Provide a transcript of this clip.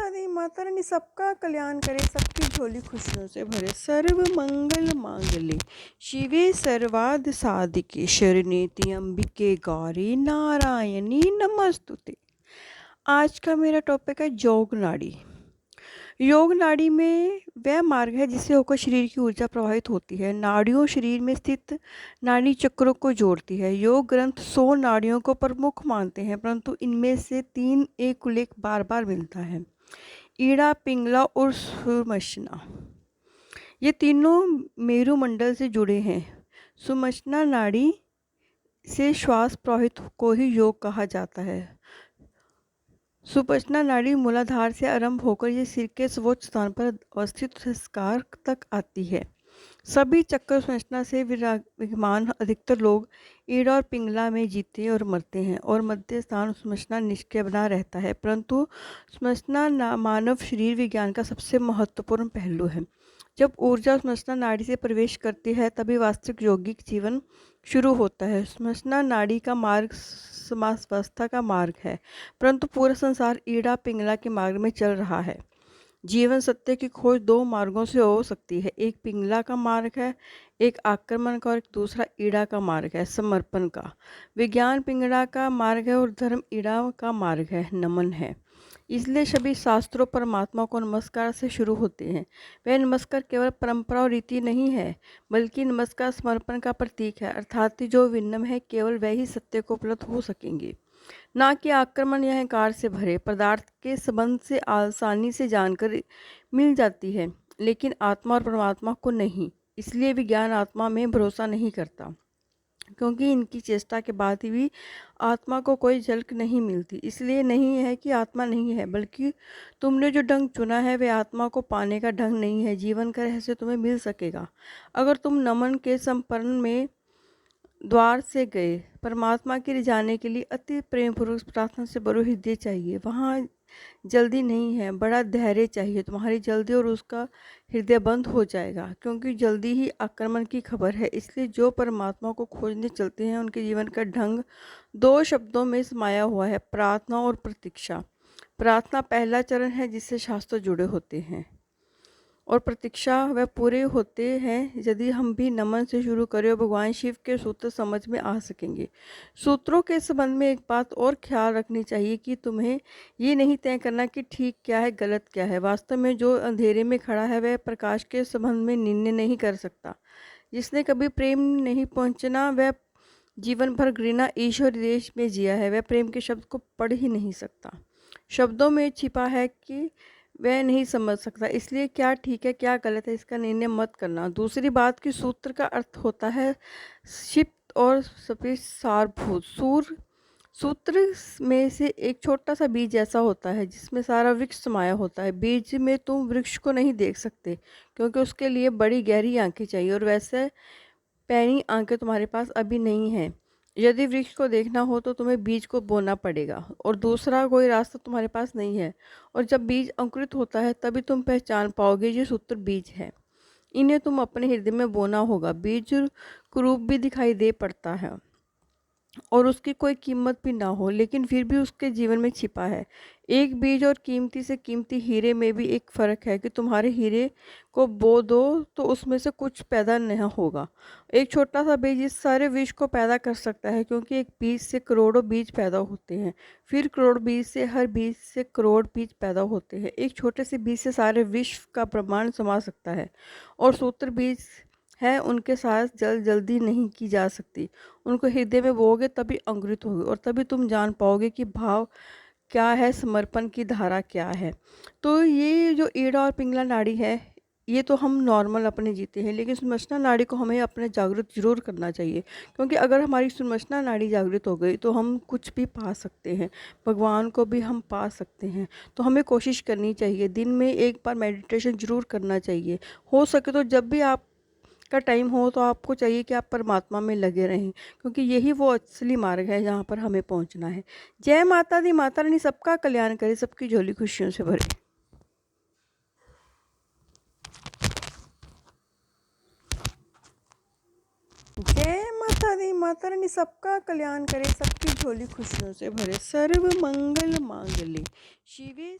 दी माता रानी सबका कल्याण करे, सबकी झोली खुशियों से भरे। सर्व मंगल मांगले शिवे सर्वार्थ साधिके, शरण्ये त्र्यंबके गौरी नारायणी नमस्तुते। आज का मेरा टॉपिक है योग नाड़ी। योग नाड़ी में वह मार्ग है जिससे होकर शरीर की ऊर्जा प्रवाहित होती है। नाड़ियों शरीर में स्थित नाड़ी चक्रों को जोड़ती है। योग ग्रंथ 100 नाड़ियों को प्रमुख मानते हैं, परंतु इनमें से 3 एक उल्लेख बार बार मिलता है: ईड़ा, पिंगला और सुमश्ना। ये तीनों मेरुमंडल से जुड़े हैं। सुमश्ना नाड़ी से श्वास प्रवाहित को ही योग कहा जाता है। सुपश्ना नाड़ी मूलाधार से आरंभ होकर ये सिर के सर्वोच्च स्थान पर अवस्थित संस्कार तक आती है। सभी चक्र सुमश्ना से विराजमान। अधिकतर लोग ईड़ा और पिंगला में जीते और मरते हैं और मध्य स्थान सुमश्ना निष्क्रिय बना रहता है, परंतु सुमश्ना मानव शरीर विज्ञान का सबसे महत्वपूर्ण पहलू है। जब ऊर्जा सुमश्ना नाड़ी से प्रवेश करती है तभी वास्तविक यौगिक जीवन शुरू होता है। सुमश्ना नाड़ी का मार्ग समावस्था का मार्ग है, परंतु पूरा संसार ईड़ा पिंगला के मार्ग में चल रहा है। जीवन सत्य की खोज 2 मार्गों से हो सकती है। एक पिंगला का मार्ग है, एक आक्रमण का, और एक दूसरा ईड़ा का मार्ग है, समर्पण का। विज्ञान पिंगला का मार्ग है और धर्म ईड़ा का मार्ग है, नमन है। इसलिए सभी शास्त्रों परमात्मा को नमस्कार से शुरू होते हैं। वह नमस्कार केवल परंपरा और रीति नहीं है, बल्कि नमस्कार समर्पण का प्रतीक है, अर्थात जो विनम्र है केवल वही सत्य को उपलब्ध हो सकेंगे, ना कि आक्रमण या अहंकार से भरे। पदार्थ के संबंध से आसानी से जानकारी मिल जाती है, लेकिन आत्मा और परमात्मा को नहीं। इसलिए विज्ञान आत्मा में भरोसा नहीं करता, क्योंकि इनकी चेष्टा के बाद भी आत्मा को कोई झलक नहीं मिलती। इसलिए नहीं है कि आत्मा नहीं है, बल्कि तुमने जो ढंग चुना है वह आत्मा को पाने का ढंग नहीं है। जीवन का रहस्य तुम्हें मिल सकेगा अगर तुम नमन के संपन्न में द्वार से गए। परमात्मा के लिए जाने के लिए अति प्रेम पूर्वक प्रार्थना से बड़ो हृदय चाहिए। वहाँ जल्दी नहीं है, बड़ा धैर्य चाहिए। तुम्हारी जल्दी और उसका हृदय बंद हो जाएगा, क्योंकि जल्दी ही आक्रमण की खबर है। इसलिए जो परमात्मा को खोजने चलते हैं उनके जीवन का ढंग 2 शब्दों में समाया हुआ है: प्रार्थना और प्रतीक्षा। प्रार्थना पहला चरण है जिससे शास्त्र जुड़े होते हैं, और प्रतीक्षा वह पूरे होते हैं। यदि हम भी नमन से शुरू करें और भगवान शिव के सूत्र समझ में आ सकेंगे। सूत्रों के संबंध में एक बात और ख्याल रखनी चाहिए कि तुम्हें ये नहीं तय करना कि ठीक क्या है गलत क्या है। वास्तव में जो अंधेरे में खड़ा है वह प्रकाश के संबंध में निर्णय नहीं कर सकता। जिसने कभी प्रेम नहीं पहुँचना, वह जीवन भर घृणा ईश्वर देश में जिया है, वह प्रेम के शब्द को पढ़ ही नहीं सकता। शब्दों में छिपा है कि वह नहीं समझ सकता। इसलिए क्या ठीक है क्या गलत है इसका निर्णय मत करना। दूसरी बात कि सूत्र का अर्थ होता है क्षिप्त और सारभूत। सूत्र में से एक छोटा सा बीज ऐसा होता है जिसमें सारा वृक्ष समाया होता है। बीज में तुम वृक्ष को नहीं देख सकते, क्योंकि उसके लिए बड़ी गहरी आंखें चाहिए, और वैसे पैनी आंखें तुम्हारे पास अभी नहीं है। यदि वृक्ष को देखना हो तो तुम्हें बीज को बोना पड़ेगा, और दूसरा कोई रास्ता तुम्हारे पास नहीं है। और जब बीज अंकुरित होता है तभी तुम पहचान पाओगे ये सूत्र बीज है। इन्हें तुम अपने हृदय में बोना होगा। बीज कुरूप भी दिखाई दे पड़ता है और उसकी कोई कीमत भी ना हो, लेकिन फिर भी उसके जीवन में छिपा है। एक बीज और कीमती से कीमती हीरे में भी एक फ़र्क है कि तुम्हारे हीरे को बो दो तो उसमें से कुछ पैदा नहीं होगा। एक छोटा सा बीज इस सारे विश्व को पैदा कर सकता है, क्योंकि एक बीज से करोड़ों बीज पैदा होते हैं, फिर करोड़ बीज से हर बीज से करोड़ बीज पैदा होते हैं। एक छोटे से बीज से सारे विश्व का ब्रह्मांड समा सकता है। और सूत्र बीज है, उनके साथ जल्दी नहीं की जा सकती। उनको हृदय में बोओगे तभी अंकुरित होगी, और तभी तुम जान पाओगे कि भाव क्या है, समर्पण की धारा क्या है। तो ये जो ईड़ा और पिंगला नाड़ी है, ये तो हम नॉर्मल अपने जीते हैं, लेकिन सुमश्ना नाड़ी को हमें अपने जागृत जरूर करना चाहिए, क्योंकि अगर हमारी सुमश्ना नाड़ी जागृत हो गई तो हम कुछ भी पा सकते हैं, भगवान को भी हम पा सकते हैं। तो हमें कोशिश करनी चाहिए, दिन में एक बार मेडिटेशन जरूर करना चाहिए। हो सके तो जब भी आप का टाइम हो तो आपको चाहिए कि आप परमात्मा में लगे रहें, क्योंकि यही वो असली मार्ग है जहाँ पर हमें पहुँचना है। जय माता दी, माता रानी सबका कल्याण करे, सबकी झोली खुशियों से भरे। जय माता दी, माता रानी सबका कल्याण करे, सबकी झोली खुशियों से भरे। सर्व मंगल मांगले शिवे